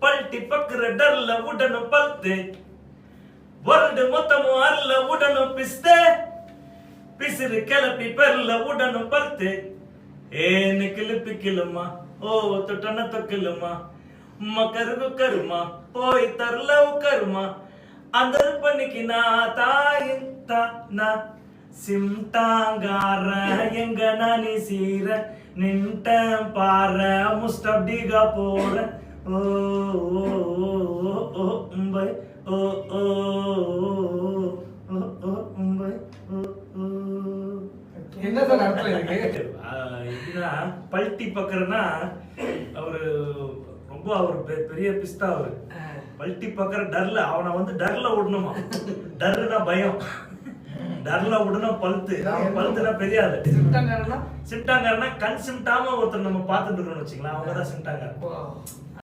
பல்ட்டி பக்குற டர்ல உடனும் பல்த்து ವರ್ಲ್ಡ್ ಮೊತ್ತಮು ಅಲ್ಲ ಉಡನು ಪಿಸ್ತೆ ಪಿಸಿರು ಕೆಲಪಿ ಪೆರ್ಲ ಉಡನು ಪಲ್ತೆ ಏನ್ ಕಿಲಿಪಿ ಕಿಲಮ್ಮ ಓ ತುಟನ ತೊಕ್ಕಿಲಮ್ಮ ಮಕರ್ಗು ಕರ್ಮ ಓಯ್ ತರ್ಲವು ಕರ್ಮ ಅದರ್ ಪನಿಕಿ ನಾ ತಾಯಿಂತ ನಾ ಸಿಮ್ಟಾಂಗಾರ ಎಂಗ ನಾನಿ ಸೀರ ನಿಂಟ ಪಾರ ಮುಸ್ಟಬ್ಡಿಗ ಪೋರ ಓ ಓ ಓ ಓ ಮುಂಬೈ ஓ ஓ என்ன சார் அர்த்தம் இருக்கு? எப்படின்னா பல்ட்டி பக்கறனா அவரு ரொம்ப பெரிய பிஸ்தா அவரு. பல்ட்டி பக்கற டர்ல அவனை வந்து டர்ல விடணுமா. டர்னா பயம். டர்ல விடணும் பல்த்து. பல்த்துனா பெரிய ஆளு. சிம்டாங்கர்னா கண் சிம்டாம ஒருத்தர் நம்ம பார்த்துட்டு இருக்கோம்னு வச்சுக்கலாம். அவங்க தான் சிம்டாங்கர்.